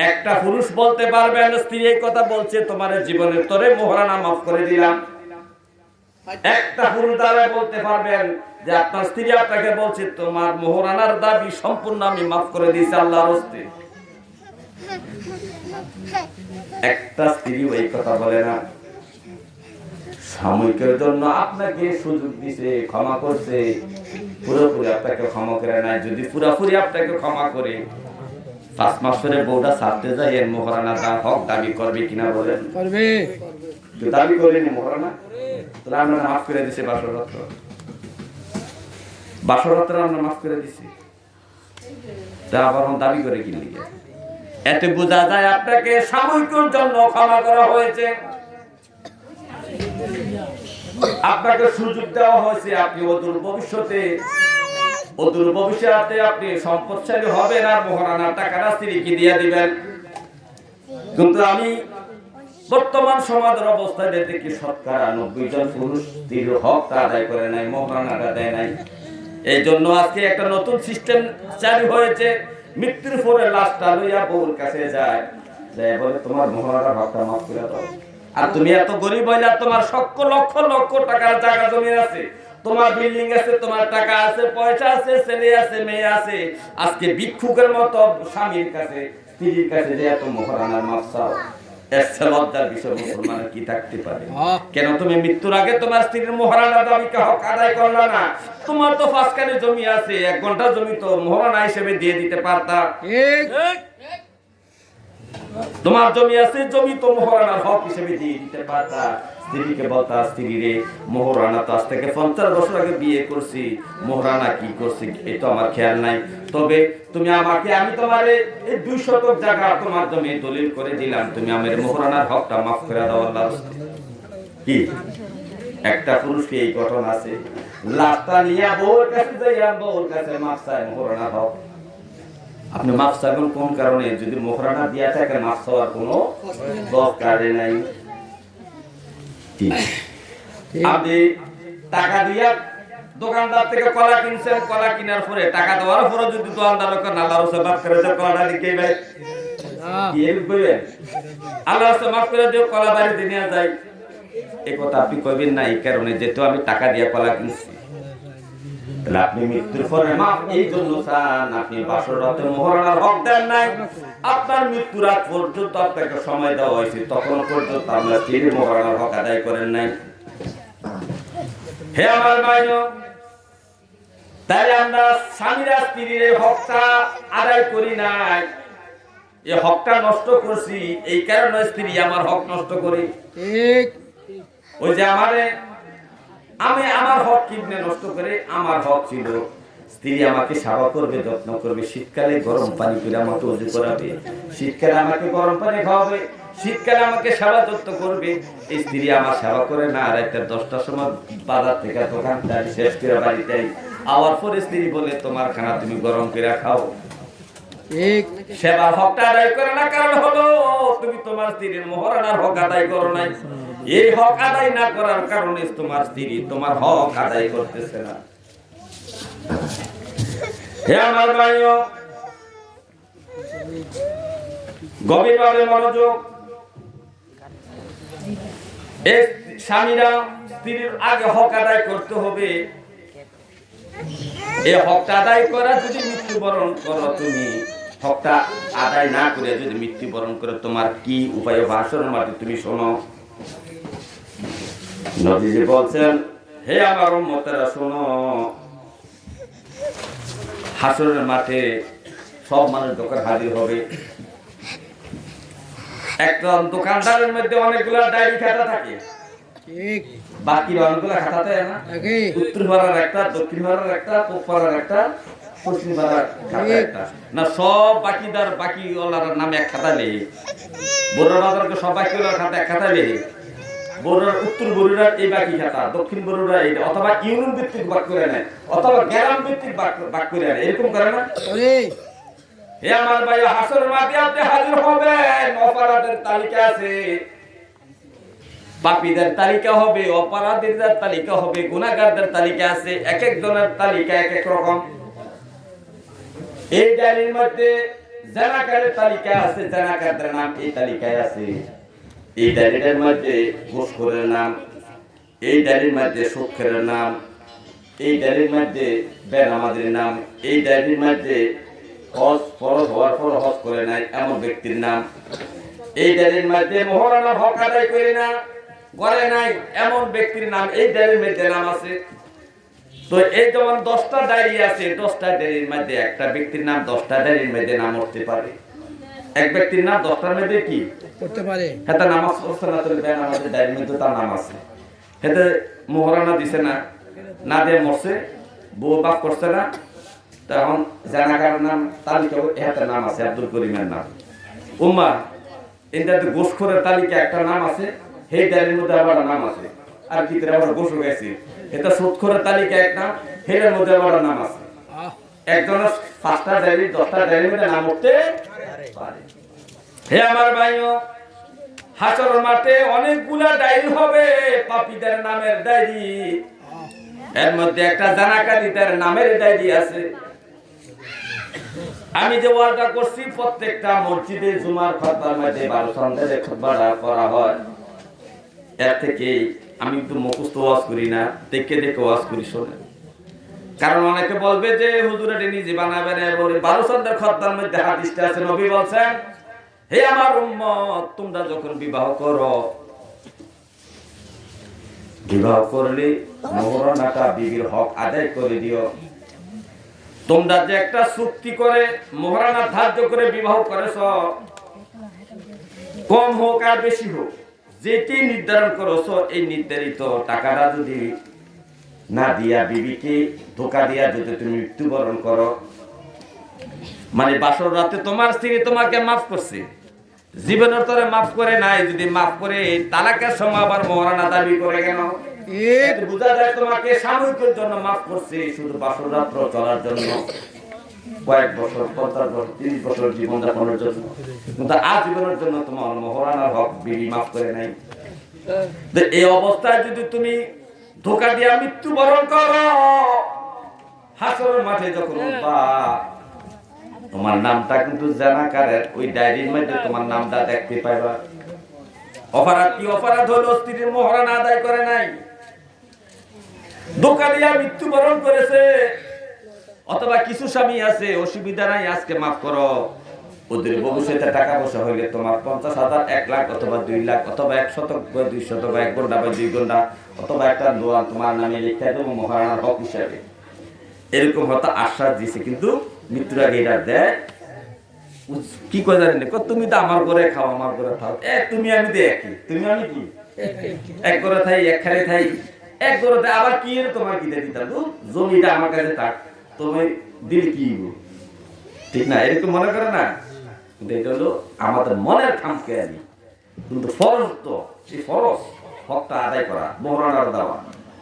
একটা পুরুষ বলতে পারবেন স্ত্রী এই কথা বলছে তোমার জীবনের তোরে মোহরানা মাফ করে দিলাম? একটা পুরুষ দ্বারা বলতে পারবেন যে আপনার স্ত্রী আপনাকে বলছে তোমার মোহরানার দাবি সম্পূর্ণ আমি মাফ করে দিয়েছি আল্লাহর হস্তে? একটা স্ত্রী এই কথা বলে না। সাময়িকের জন্য আপনাকে সুযোগ দিছে, ক্ষমা করছে, পুরোপুরি আপনাকে ক্ষমা করে নাই। যদি পুরোপুরি আপনাকে ক্ষমা করে 5 মাস পরে বউটা ছাড়তে যায়, এর মোহরানা হক দাবি করবে কিনা বলেন? করবে। দাবি করেনি মোহরানা, তাহলে আমরা মাফ করে দিছি। বাসরাত্র আমরা মাফ করে দিছি, তা আবার দাবি করে কি লিগে? এতে বোঝা যায় আপনাকে সাময়িকের জন্য ক্ষমা করা হয়েছে, আপনাকে সুযোগ দেওয়া হয়েছে। আপনি অদূর ভবিষ্যতে আপনি সম্পদশালী হবেন আর মোহরানার টাকাটা স্ত্রীকে দিয়ে দিবেন। কিন্তু আমি বর্তমান সমাজের অবস্থায় দেখি 90% জন পুরুষ স্ত্রীর হকটা আদায় করে নাই, মোহরানাটা দেয় নাই। এই জন্য আজকে একটা নতুন সিস্টেম চালু হয়েছে। মৃত্যুর পরে লাশটা লইয়া বউর কাছে যায়, বলে তোমার মোহরানার হকটা মাফ করে দাও। আর তুমি এত গরিব হইলা, তোমার লক্ষ লক্ষ টাকার জায়গা জমি আছে, তোমার বিল্ডিং আছে, তোমার টাকা আছে, পয়সা আছে, ছেলে আছে, মেয়ে আছে, আজকে ভিক্ষুকের মতো স্বামীর কাছে স্ত্রীর কাছে যে এত মোহরানার মাফ চাও, লজ্জার বিষয় মুসলমানের কি থাকতে পারে? কেন তুমি মৃত্যুর আগে তোমার স্ত্রীর মোহরানা দাবিকে হক আদায় করলা না? তোমার তো 5 কানি জমি আছে, 1 ঘন্টা জমি তো মোহরানা হিসেবে দিয়ে দিতে পারতা। তোমার জমি আছে, জমি তো মোহরানার হক হিসেবে দিয়ে দিতে পারতা। স্ত্রীকে বলতা, স্ত্রী রে মোহরানা তো আজ থেকে 50 বছর আগে বিয়ে করছি, মোহরানা কি করছি এই তো আমার খেয়াল নাই। তবে তুমি আমাকে, আমি তোমারে এই 2 শতক জায়গা তোমার জমি দলিল করে দিলাম, তুমি আমার মোহরানার হকটা মাফ করে দাও আল্লাহর রাস্তায়। কি একটা পুরুষকে এই ঘটনা আছে, লাশটা নিয়ে বউর কাছে যাইয়া বউর কাছে মাফ চায় মোহরানার হক। আপনি মাফ চাইবেন কোন কারণে? যদি মোহরানা দিয়া থাকে মাফ চাওয়ার কোনো দরকার নাই। আপনি টাকা দিয়া দোকানদার থেকে কলা কিনছেন, কলা কিনার পরে টাকা দেওয়ার পরে যদি দোকানদার আল্লাহর রাস্তায় মাফ করে দেয়, কলাটা দিকে ভাই কি হেল্প করবেন? আল্লাহর রাস্তায় মাফ করে দিও, কলা বাড়িতে নিয়ে যায়, এই কথা আপনি কইবেন না। এই কারণে যেহেতু আমি টাকা দিয়া কলা কিনছি, তাহলে আপনি মৃত্যুর পরে মাফ এই জন্য চান, আপনি বাসরাতে মোহরানার হক দেন নাই। আপনার মৃত্যুর আগ পর্যন্ত আপনাকে সময় দেওয়া হয়েছে, তখন পর্যন্ত আমরা স্ত্রীর মোহরানার হক আদায় করেন নাই। হে আমার ভাইও, তাই আমরা স্বামীরা স্ত্রীর হকটা আদায় করি নাই, এই হকটা নষ্ট করছি। এই কারণে স্ত্রী আমার হক নষ্ট করি। ঠিক ওই যে আমি আমার হক কিভাবে নষ্ট করে? আমার হক ছিল স্ত্রী আমাকে সেবা করবে, যত্ন করবে, শীতকালে গরম পানি করে আমাকে ওযু করাবে, শীতকালে আমাকে গরম পানি খাওয়াবে, শীতকালে আমাকে সেবা যত্ন করবে। এই স্ত্রী আমার সেবা করে না, রাতে 10টার সময় বাজার থেকে দোকানটা শেষ করে বাড়িতে আওয়ার পরে স্ত্রী বলে তোমার খানা তুমি গরম করে খাও। ঠিক সেবা হকটা আদায় করে না, কারণ হলো তুমি তোমার স্ত্রীর মোহরানার হক আদায় করো নাই। এই হক আদায় না করার কারণে তোমার স্ত্রী তোমার হক আদায় করতেছে না। হে আমার ভাইও, গভীরভাবে মনোযোগ। এই স্বামীরা স্ত্রীর আগে হক আদায় করতে হবে। এই হকটা আদায় করা, যদি মৃত্যুবরণ করো, তুমি হকটা আদায় না করে যদি মৃত্যুবরণ করো, তোমার কি উপায়? ভাষণের মাঠে তুমি শোনো, নবীজি বলছেন, হে আমার উম্মতেরা শোনো, হাসরের মাঠে সব মানুষ দোকান হাজির হবে। একটা দোকানদারের মধ্যে অনেকগুলো ডায়েরি খাতা থাকে, ঠিক বাকি অনেকগুলো খাতা থাকে না? উত্তর পাড়ার একটা, দক্ষিণ পাড়ার একটা, পূব পাড়ার একটা, পশ্চিম পাড়ার খাতা একটা, না সব বাকিদার বাকি ওলার নামে এক খাতা নেই। বড় বাজারকে সব বাকি ওলার খাতা এক খাতা নেই। বড়ুরার উত্তর বড়ুরার এই বাকি খাতা, দক্ষিণ বড়ুরা এইটা, অথবা ইউনিয়ন ভিত্তিক ভাগ করে নেয়, অথবা গ্রাম ভিত্তিক ভাগ করে নেয়, এরকম করে না? হে আমার ভাই, হাসরের মাঠে আপনি হাজির হবেন, অপরাধের তালিকা আছে, পাপীদের তালিকা হবে, অপরাধীদের তালিকা হবে, গুনাহগারদের তালিকা আছে, এক এক জনের তালিকা এক এক রকম। এই ডায়েরির মধ্যে জানাকারের তালিকায় আছে, জানাকারদের নাম এই তালিকায় আছে। এই ডায়েরির মধ্যে ঘুষখোরের নাম, এই ডায়েরির মধ্যে সুদখোরের নাম, এই ডায়েরির মধ্যে বেনামাজির নাম, এই ডায়েরির মধ্যে হজ ফরজ হওয়ার পর হজ করে নাই এমন ব্যক্তির নাম, এই ডায়েরির মধ্যে মহারানা হক আদায় করে না করে নাই এমন ব্যক্তির নাম এই ডায়েরির মধ্যে নাম আছে। তো এই যেমন 10টা ডায়েরি আছে, 10টা ডায়েরির মধ্যে একটা ব্যক্তির নাম 10টা ডায়েরির মধ্যে নাম উঠতে পারে। এক ব্যক্তির নাম 10টার মধ্যে কি করতে পারে? হ্যাঁ, তার নামাজ পড়ছে না, তোর বেন আমাদের ডায়েরির মধ্যে তার নাম আছে। হেতে মোহরানা দিছে না, না দিয়ে মরছে, বউ বাপ করছে না, তখন জানাকার নাম তালিকা এতে নাম আছে আব্দুল করিমের নাম। উম্মা এটাতে গোসখোরের তালিকা একটা নাম আছে, সেই ডায়েরির মধ্যে আবার নাম আছে। আর কি করে আবার গোসল গেছে, এটা সুদখোরের তালিকা এক নাম, সেটার মধ্যে আবার নাম আছে। একজনের 5টা ডায়েরি 10টা ডায়েরির মধ্যে নাম উঠতে পারে। হে আমার ভাইও, হাসরের মাঠে অনেকগুলা ডায়েরি হবে, পাপীদের নামের ডায়েরি। এর মধ্যে একটা জানাকারীদের নামের ডায়েরি আছে। আমি যে ওয়াজটা করছি, প্রত্যেকটা মসজিদে জুমার খুতবার মধ্যে 12 সন্ধ্যায় খুতবাটা করা হয়। এর থেকে আমি একটু মুখস্থ ওয়াজ করি না, দেখে দেখে ওয়াজ করি, শোনেন। কারণ অনেকে বলবে যে হুজুর এটা নিজে বানাবেন, 12 সন্ধ্যার খুতবার মধ্যে হাদিসটা আছে, নবী বলছেন, হে আমার উম্মত, তোমরা যখন বিবাহ করো, বিবাহ করলে মোহরানাটা বিবির হক আদায় করে দিও। তোমরা যে একটা চুক্তি করে মোহরানা ধার্য করে বিবাহ করেছ, কম হোক আর বেশি হোক, যেটি নির্ধারণ করেছ, এই নির্ধারিত টাকাটা যদি না দিয়া বিবিকে ধোকা দিয়া যদি তুমি মৃত্যুবরণ করো, মানে বাসর রাতে তোমার স্ত্রী তোমাকে মাফ করছে, জীবনের তরে মাফ করে নাই, যদি মাফ করে তালাকের সময় আবার মোহরানা দাবি করে কেন? বুঝা যায় তোমাকে সাময়িকের জন্য মাফ করছে, শুধু বাসর রাত্র চলার জন্য, কয়েক বছর 50 বছর 30 বছর জীবন যাপনের জন্য, কিন্তু আজীবনের জন্য তোমার মোহরানার হক বিবি মাফ করে নাই। এই অবস্থায় যদি তুমি ধোকা দিয়া মৃত্যুবরণ করো, হাসরের মাঠে যখন তোমার নামটা কিন্তু জানাকারের ওই ডায়েরির মধ্যে তোমার নামটা দেখতে পাইবা। অপরাধ কি? অপরাধ হলো স্ত্রীর মোহরানা আদায় করে নাই, ধোকা দিয়া মৃত্যুবরণ করেছে। অথবা কিছু স্বামী আছে, অসুবিধা নাই, আজকে মাফ করো, ওদের ভবিষ্যতে টাকা পয়সা হইলে তোমার 50,000, 1 লাখ অথবা 2 লাখ অথবা 100 বা 200 বা 1 ঘন্টা বা 2 ঘন্টা অথবা একটা দোয়া তোমার নামে লিখে দেবো মোহরানার হক হিসাবে, এরকম হয়তো আশ্বাস দিছে। কিন্তু মৃত্যুর আগে এটা দেয় কি করে জানেন? তুমি তো আমার ঘরে খাও, আমার ঘরে খাও, তুমি আমি তো একই, তুমি আমি কি এক ঘরে থাই, এক খালি থাই, এক ঘরে থাই, আবার কি তোমার কি দিতাম, তো জমিটা আমার কাছে থাক, তুমি দিলে কি ঠিক না? এরকম মনে করে না? কিন্তু এটা হলো আমাদের মনের খামকে আনি, কিন্তু ফরজ তো সেই ফরজ হকটা আদায় করা, মোহরানার দেওয়া,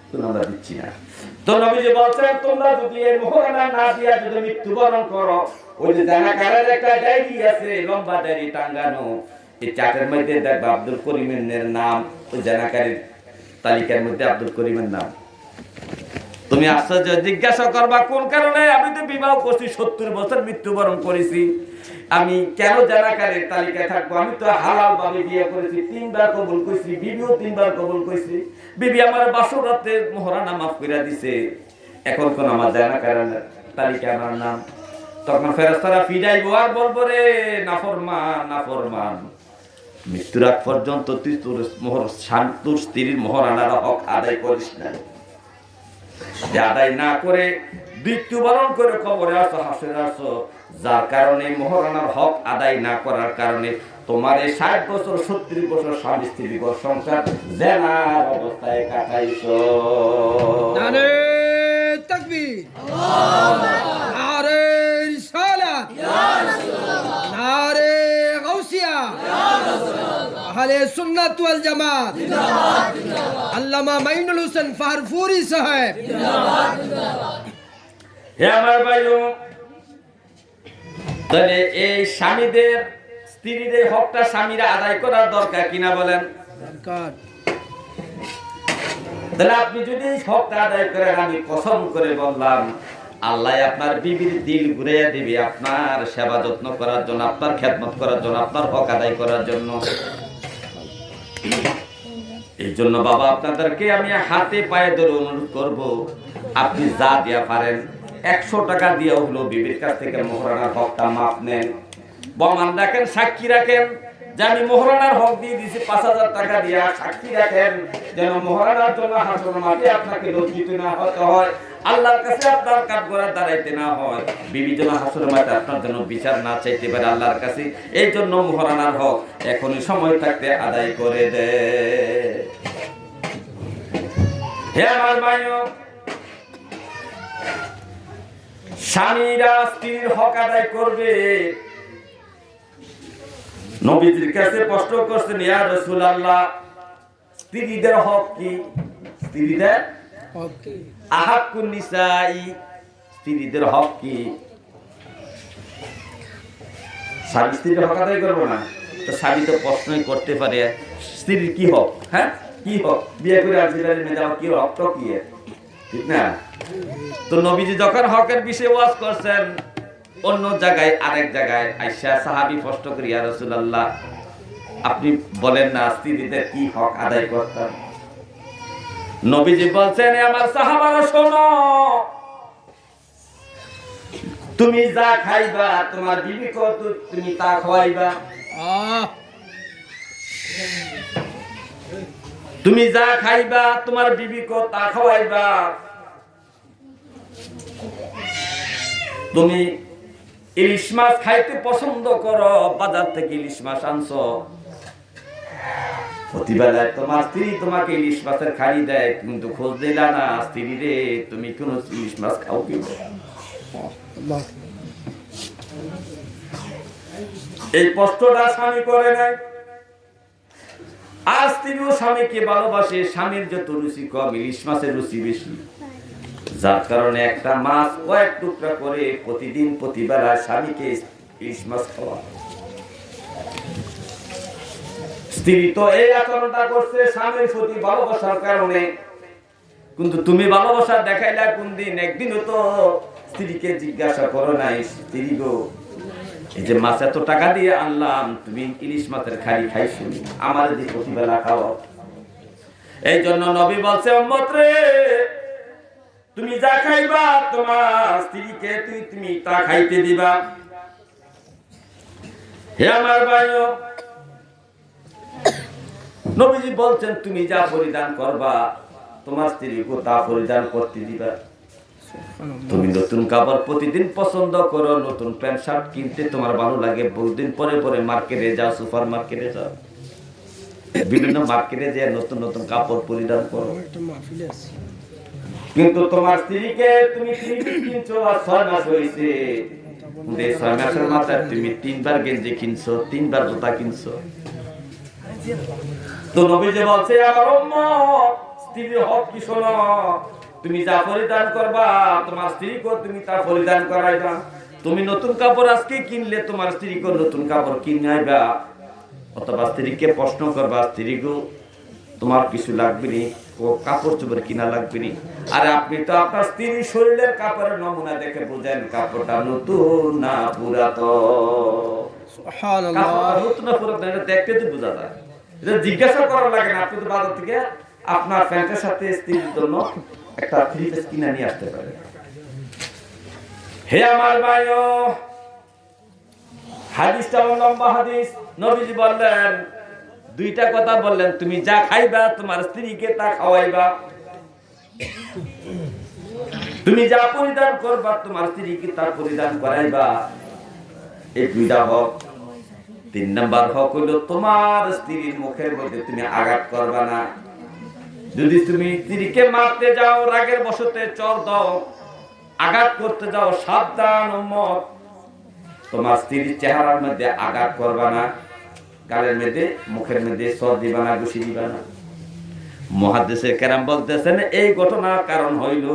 কিন্তু আমরা দিচ্ছি না। তো নবীজি বলছেন, তোমরা যদি এই মোহরানা না দিয়া যদি মৃত্যুবরণ করো, ওই যে জানাকারের একটা ডায়েরি আছে, লম্বা ডায়েরি টাঙ্গানো, এই চাটের মধ্যে দেখবা আব্দুল করিমের নাম, ওই জানাকারের তালিকার মধ্যে আব্দুল করিমের নাম। তুমি আশ্চর্য জিজ্ঞাসা করবা, কোন কারণে? আমি তো বিবাহ করছি, 70 বছর মৃত্যুবরণ করেছি, আমি কেন জানাকারের তালিকায় থাকবো? আমি তো হালাল ভাবে বিয়ে করেছি, 3 বার কবুল করেছি, বিবিও 3 বার কবুল করেছি, বিবি আমার বাসর রাতে মোহরানা মাফ করে দিছে, এখন কোন আমার জানাকারের তালিকায় আমার নাম? তখন ফেরেশতারা ফিরাইবো আর বলবো, রে নাফরমান, নাফরমান, মৃত্যুর আগ পর্যন্ত তুই তোর তোর স্ত্রীর মোহরানার হক আদায় করিস না, আদায় না করে মৃত্যুবরণ করে কবরে আসো, হাসরে আসো, যার কারণে মোহরানার হক আদায় না করার কারণে তোমার এই 60 বছর 70 বছর স্বামী স্ত্রী সংসার জেনার অবস্থায় কাটাইছো। নারে তাকবীর, নারে রিসালাত, নারে গাউসিয়া, আহলে সুন্নাত ওয়াল জামাত, আল্লামা মাইনুল হোসেন ফারফুরি সাহেব। হে আমার ভাইও, তাহলে এই স্বামীদের স্ত্রীদের হকটা স্বামীরা আদায় করার দরকার কিনা বলেন? দরকার। তাহলে আপনি যদি হকটা আদায় করেন, আমি কসম করে বললাম, আল্লাহ আপনার বিবির দিল ঘুরাইয়া দিবে আপনার সেবা যত্ন করার জন্য, আপনার খেদমত করার জন্য, আপনার হক আদায় করার জন্য। এই জন্য বাবা আপনাদেরকে আমি হাতে পায়ে ধরে অনুরোধ করব, আপনি যা দিয়া পারেন 100 টাকা দিয়ে হলো বিবির কাছ থেকে মোহরানার হকটা মাপ নেন, প্রমাণ রাখেন, সাক্ষী রাখেন যে আমি মোহরানার হক দিয়ে দিয়েছি 5000 টাকা দিয়া, সাক্ষী রাখেন যেন মোহরানার জন্য হাসর মাঠে আপনাকে লজ্জিত না হতে হয়, আল্লাহর কাছে আপনার কাঠগড়ায় দাঁড়াইতে না হয়, বিবি যেন হাসর মাঠে আপনার জন্য বিচার না চাইতে পারে আল্লাহর কাছে। এই জন্য মোহরানার হক এখনই সময় থাকতে আদায় করে দে। হে আমার ভাইও, স্বামীরা স্ত্রীর হক আদায় করবে। নবীজির কাছে প্রশ্ন করছেন, ইয়া রাসূলুল্লাহ, স্ত্রীদের হক কি? স্ত্রীদের আহাক্কুন নিসাই, স্ত্রীদের হক কি? স্বামী স্ত্রীর হক আদায় করবো না তো স্বামী তো প্রশ্নই করতে পারে স্ত্রীর কি হক? হ্যাঁ, কি হক? বিয়ে করে আসলে কি হক তো কি, ঠিক না? তো নবীজি যখন হকের বিষয়ে ওয়াজ করছেন, অন্য জায়গায় আরেক জায়গায় আয়েশা সাহাবী প্রশ্ন করি, ইয়া রাসূলুল্লাহ, আপনি বলেন না স্ত্রীদের কি হক আদায় করতেন? নবীজি বলছেন, আমার সাহাবারা শোনো, তুমি যা খাইবা তোমার বিবিকে তুমি তা খাওয়াইবা। তুমি যা খাইবা তোমার বিবিকে তা খাওয়াইবা। তুমি ইলিশ মাছ খাইতে পছন্দ করো, বাজার থেকে ইলিশ মাছ আনছো, প্রতিবেলায় তোমার স্ত্রী তোমাকে ইলিশ মাছের খালি দেয়, কিন্তু খোঁজ দিলা না স্ত্রী রে তুমি কোন ইলিশ মাছ খাও কি? এই প্রশ্নটা স্বামী করে নাই। আর স্ত্রীও স্বামীকে ভালোবাসে, স্বামীর যত রুচি কম ইলিশ মাছের রুচি বেশি, যার কারণে একটা মাছ কয়েক টুকরা করে প্রতিদিন প্রতিবেলা স্বামীকে ইলিশ মাছ খাওয়া। স্ত্রী তো এই আচরণটা করছে স্বামীর প্রতি ভালোবাসার কারণে, কিন্তু তুমি ভালোবাসা দেখাইলা কোন দিন? একদিনও তো স্ত্রীকে জিজ্ঞাসা করো নাই, স্ত্রী গো এই যে মাছ এত টাকা দিয়ে আনলাম, তুমি ইলিশ মাছের খালি খাইছো, আমার যে প্রতিবেলা খাও। এই জন্য নবী বলছে, উম্মত রে, তুমি যা খাইবা তোমার স্ত্রীকে তুমি তা খাইতে দিবা। হে আমার ভাইও, নবীজি বলছেন তুমি যা পরিধান করবা তোমার স্ত্রীকে তা পরিধান করতে দিবা। তুমি নতুন কাপড় প্রতিদিন পছন্দ করো, নতুন প্যান্ট শার্ট কিনতে তোমার ভালো লাগে, বহুদিন পরে পরে মার্কেটে যাও, সুপার মার্কেটে যাও, বিভিন্ন মার্কেটে যে নতুন নতুন কাপড় পরিধান করো, কিন্তু তোমার স্ত্রীকে তুমি 3 পিস কিনছো আর 6 মাস হয়েছে, 6 মাসের মাথায় তুমি 3 বার গেঞ্জি কিনছো, 3 বার জুতা কিনছো। তো নবীজি বলছে, আমার উম্মত, স্ত্রীর হক কি শোনো, তুমি যা পরিধান করবা তোমার স্ত্রীকে তুমি তা পরিধান করাইবা। তুমি নতুন কাপড় আজকে কিনলে তোমার স্ত্রীকে নতুন কাপড় কিনাইবা, অথবা স্ত্রীকে প্রশ্ন করবা, স্ত্রী গো তোমার কিছু লাগবে নি, ও কাপড় চোপড় কিনা লাগবে নি। আরে আপনি তো আপনার স্ত্রীর শরীরের কাপড়ের নমুনা দেখে বুঝেন কাপড়টা নতুন না পুরাতন। সুবহানাল্লাহ, নতুন না পুরাতন এটা দেখতে তো বোঝা যায়, এটা জিজ্ঞাসা করার লাগে না। আপনি তো বাজার থেকে আপনার প্যান্টের সাথে স্ত্রীর জন্য একটা 3 পিস কিনে নিয়ে আসতে পারে। হে আমার ভাইও, হাদিসটা লম্বা হাদিস। নবীজি বললেন, 2টা কথা বললেন, তুমি যা খাইবা তোমার স্ত্রীকে তা খাওয়াইবা, তুমি যা পরিধান করবা তোমার স্ত্রীকে তা পরিধান করাইবা। এই 2টা হক। 3 নাম্বার হক হলো তোমার স্ত্রীর মুখের মধ্যে তুমি আঘাত করবা না। যদি তুমি স্ত্রীকে মারতে যাও, রাগের বশতে চর দাও, আঘাত করতে যাও, সাবধান উম্মত, তোমার স্ত্রীর চেহারার মধ্যে আঘাত করবা না, গালের মধ্যে মুখের মধ্যে চর দিবা না, ঘুষি দিবা না। মুহাদ্দিসে কেরাম বলতেছেন, এই ঘটনার কারণ হইল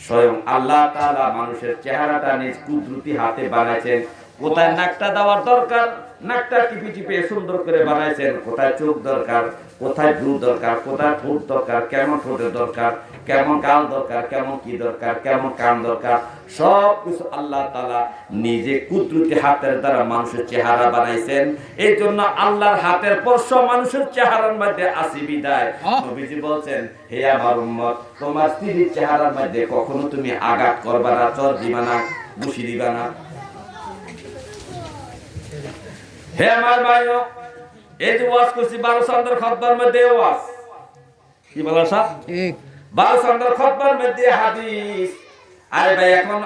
স্বয়ং আল্লাহ তাআলা মানুষের চেহারাটা নিজ কুদরতি হাতে বানাইছেন, কোথায় নাকটা দেওয়ার দরকার, নাকটা টিপে টিপে সুন্দর করে বানাইছেন, কোথায় চোখ দরকার, কোথায় ভ্রু দরকার, কোথায় ঠোঁট দরকার, কেমন ঠোঁটের দরকার, কেমন গাল দরকার, কেমন কি দরকার, কেমন কান দরকার, সব কিছু আল্লাহ তাআলা নিজে কুদরতি হাতের দ্বারা মানুষের চেহারা বানাইছেন। এই জন্য আল্লাহর হাতের স্পর্শ মানুষের চেহারার মধ্যে আসি বিদায় নবীজি বলছেন, হে আমার উম্মত, তোমার স্ত্রীর চেহারার মধ্যে কখনো তুমি আঘাত করবা না, চর দিবা না, ঘুষি দিবা না। হে আমার ভাইও, এই যে ওয়াজ করছি 12 চন্দ্র খুতবার মধ্যে ওয়াজ কি বলা স্যার, ঠিক 12 চন্দ্র খুতবার মধ্যে হাদিস। আরে ভাই এখন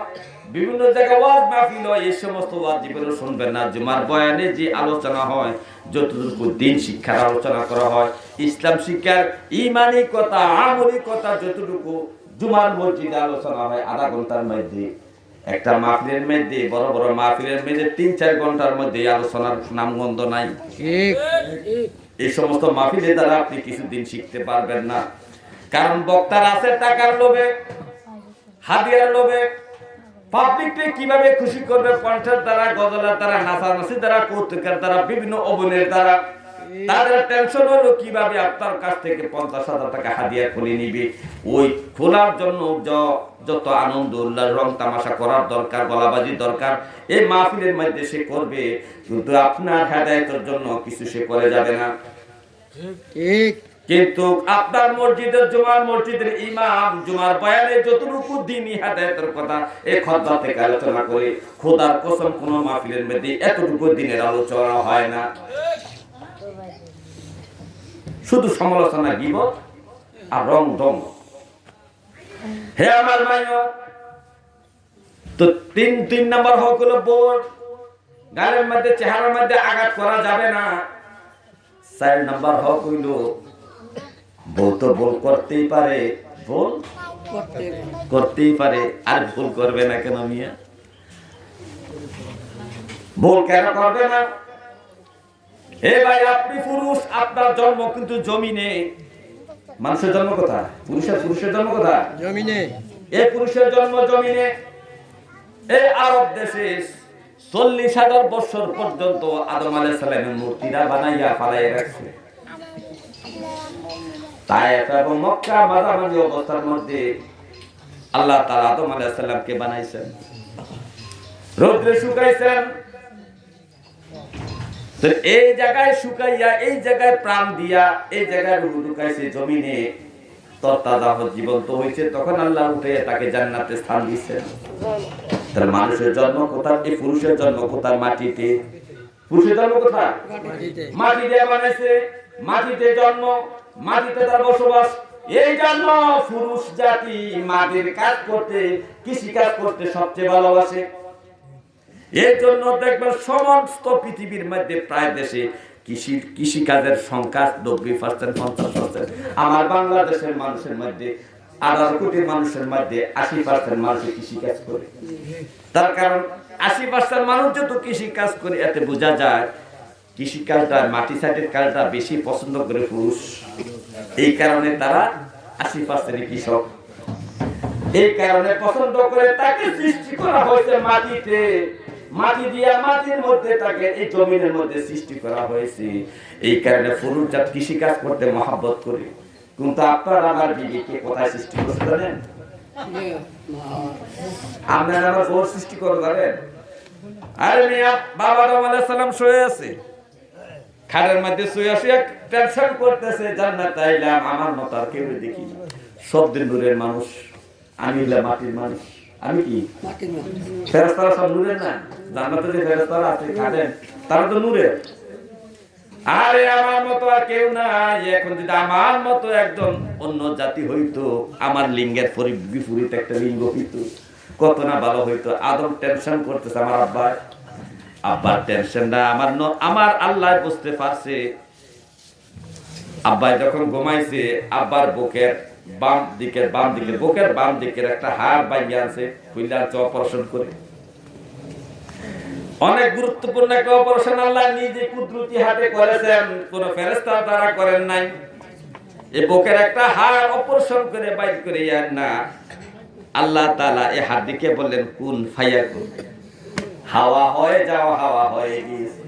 বিভিন্ন জায়গায় ওয়াজ মাহফিল হয়, এই সমস্ত ওয়াজ জীবনে শুনবেন না। জুমার বয়ানে যে আলোচনা হয়, যতটুকু দিন শিক্ষার আলোচনা করা হয়, ইসলাম শিক্ষার ঈমানি কথা, আমলি কথা যতটুকু জুমার মসজিদে আলোচনা হয় আধা ঘন্টার মধ্যে, একটা মাহফিলের মধ্যে, বড় বড় মাহফিলের মধ্যে 3-4 ঘন্টার মধ্যে আলোচনার নামগন্ধ নাই। ঠিক এই সমস্ত মাহফিলের দ্বারা আপনি কিছুদিন শিখতে পারবেন না। কারণ বক্তার আছে টাকার লোভে, হাদিয়ার লোভে, পাবলিককে কিভাবে খুশি করবে, কণ্ঠের দ্বারা, গজলের দ্বারা, নাচানাচির দ্বারা, কৌতুকের দ্বারা, বিভিন্ন অভিনয়ের দ্বারা। তাদের টেনশন হলো কিভাবে আপনার কাছ থেকে 50,000 টাকা হাদিয়া খুলে নিবে। ওই খোলার জন্য যত আনন্দ উল্লাস, রং তামাশা করার দরকার, গলাবাজি দরকার, এই মাহফিলের মধ্যে সে করবে, কিন্তু আপনার হেদায়েতের জন্য কিছু সে করে যাবে না। ঠিক কিন্তু আপনার মসজিদের, জুমার মসজিদের ইমাম জুমার বয়ানে যতটুকু দ্বীনি হেদায়েতের কথা এই খুতবা থেকে আলোচনা করে, খোদার কসম কোন মাহফিলের মধ্যে এতটুকু দিনের আলোচনা হয় না। শুধু সমালোচনা, গীবত আর রং ঢং। হে আমার ভাইও, তো তিন নাম্বার হক হলো বোর, গালের মধ্যে, চেহারার মধ্যে আঘাত করা যাবে না। 4 নাম্বার হক হইল বউ তো ভুল করতেই পারে, ভুল করতেই পারে, আর ভুল করবে না কেন মিয়া? ভুল কেন করবে না? হে ভাই, আপনি পুরুষ, আপনার জন্ম কিন্তু জমিনে। মানুষের জন্ম কোথায়? পুরুষের জন্ম কোথায়? জমিনে। এই পুরুষের জন্ম জমিনে। এই আরব দেশে 40,000 বছর পর্যন্ত আদম আলাইহিস সালামের মূর্তিরা বানাইয়া ফালাইয়া রাখছে। তায়েফ এবং মক্কা মাঝামাঝি অবস্থার মধ্যে আল্লাহ তাআলা আদম আলাইহিস সালামকে বানাইছেন, রোদ্রে শুকাইছেন। তো এই জায়গায় শুকাইয়া, এই জায়গায় প্রাণ দিয়া, এই জায়গায় রূহ ঢুকাইছে জমিনে, তরতাজা জীবন্ত হয়েছে। তখন আল্লাহ উঠে তাকে জান্নাতে স্থান দিয়েছেন। তার মানুষের জন্ম কোথায়? এই পুরুষের জন্ম কোথায়? মাটিতে। পুরুষের জন্ম কোথায়? মাটিতে বানাইছে, মাটিতে জন্ম, মাটিতে তার বসবাস। এই জন্য পুরুষ জাতি মাটির কাজ করতে, কৃষি কাজ করতে সবচেয়ে ভালোবাসে। এর জন্য দেখবেন সমস্ত পৃথিবীর মধ্যে প্রায় দেশে কৃষি কাজের সংখ্যা 90%, 50%। আমার বাংলাদেশের মানুষের মধ্যে 18 কোটি মানুষের মধ্যে 80% মানুষ কৃষি কাজ করে। তার কারণ 80% মানুষ যেহেতু কৃষি কাজ করে, এতে বোঝা যায় কৃষি কাজটা, মাটি সাইডের কাজটা বেশি পছন্দ করে পুরুষ। এই কারণে তারা 80% কৃষক। এই কারণে পছন্দ করে তাকে সৃষ্টি করা হয়েছে মাটিতে, মাটি দিয়া, মাটির মধ্যে তাকে এই জমিনের মধ্যে সৃষ্টি করা হয়েছে। এই কারণে পুরুষ জাত কৃষি কাজ করতে মহাব্বত করে। কিন্তু আপনার আমার বিবিকে কোথায় সৃষ্টি করতে জানেন? আপনার আমার বউর সৃষ্টি করে জানেন? আরে মিয়া, বাবা আদম আলাইহিস সালাম শুয়ে আছে, খাটের মধ্যে শুয়ে শুয়ে টেনশন করতেছে, জান্নাতে আইলাম, আমার মতো আর কেউ দেখি না, সব দিন নূরের মানুষ, আমি হলাম মাটির মানুষ। আমি কি ফেরেশতারা সব নূরের না? জান্নাতে যে ফেরেশতারা আছে খাটেন, তারা তো নূরের। আরে আমার মতো আর কেউ নাই। এখন যদি আমার মতো একজন অন্য জাতি হইতো, আমার লিঙ্গের বিপরীত একটা লিঙ্গ হইতো, কত না ভালো হইতো। আদম টেনশন করতেছে, আমার আব্বার টেনশনটা আমার আল্লাহ বুঝতে পারছে। আব্বাই যখন ঘুমাইছে, আব্বার বুকের বাম দিকের একটা হাড় ভাঙিয়ে আছে, খুলে আছে অপারেশন করে। অনেক গুরুত্বপূর্ণ একটা অপারেশন আল্লাহ নিজে কুদরতি হাতে করেছেন, কোন ফেরেশতা দ্বারা করেন নাই। এই বুকের একটা হাড় অপারেশন করে বাইর করে না, আল্লাহ তাআলা এই হাড় দিকে বললেন কুন ফায়াকুন। হাওয়া হয়ে যাওয়া হাওয়া হয়ে গিয়েছে।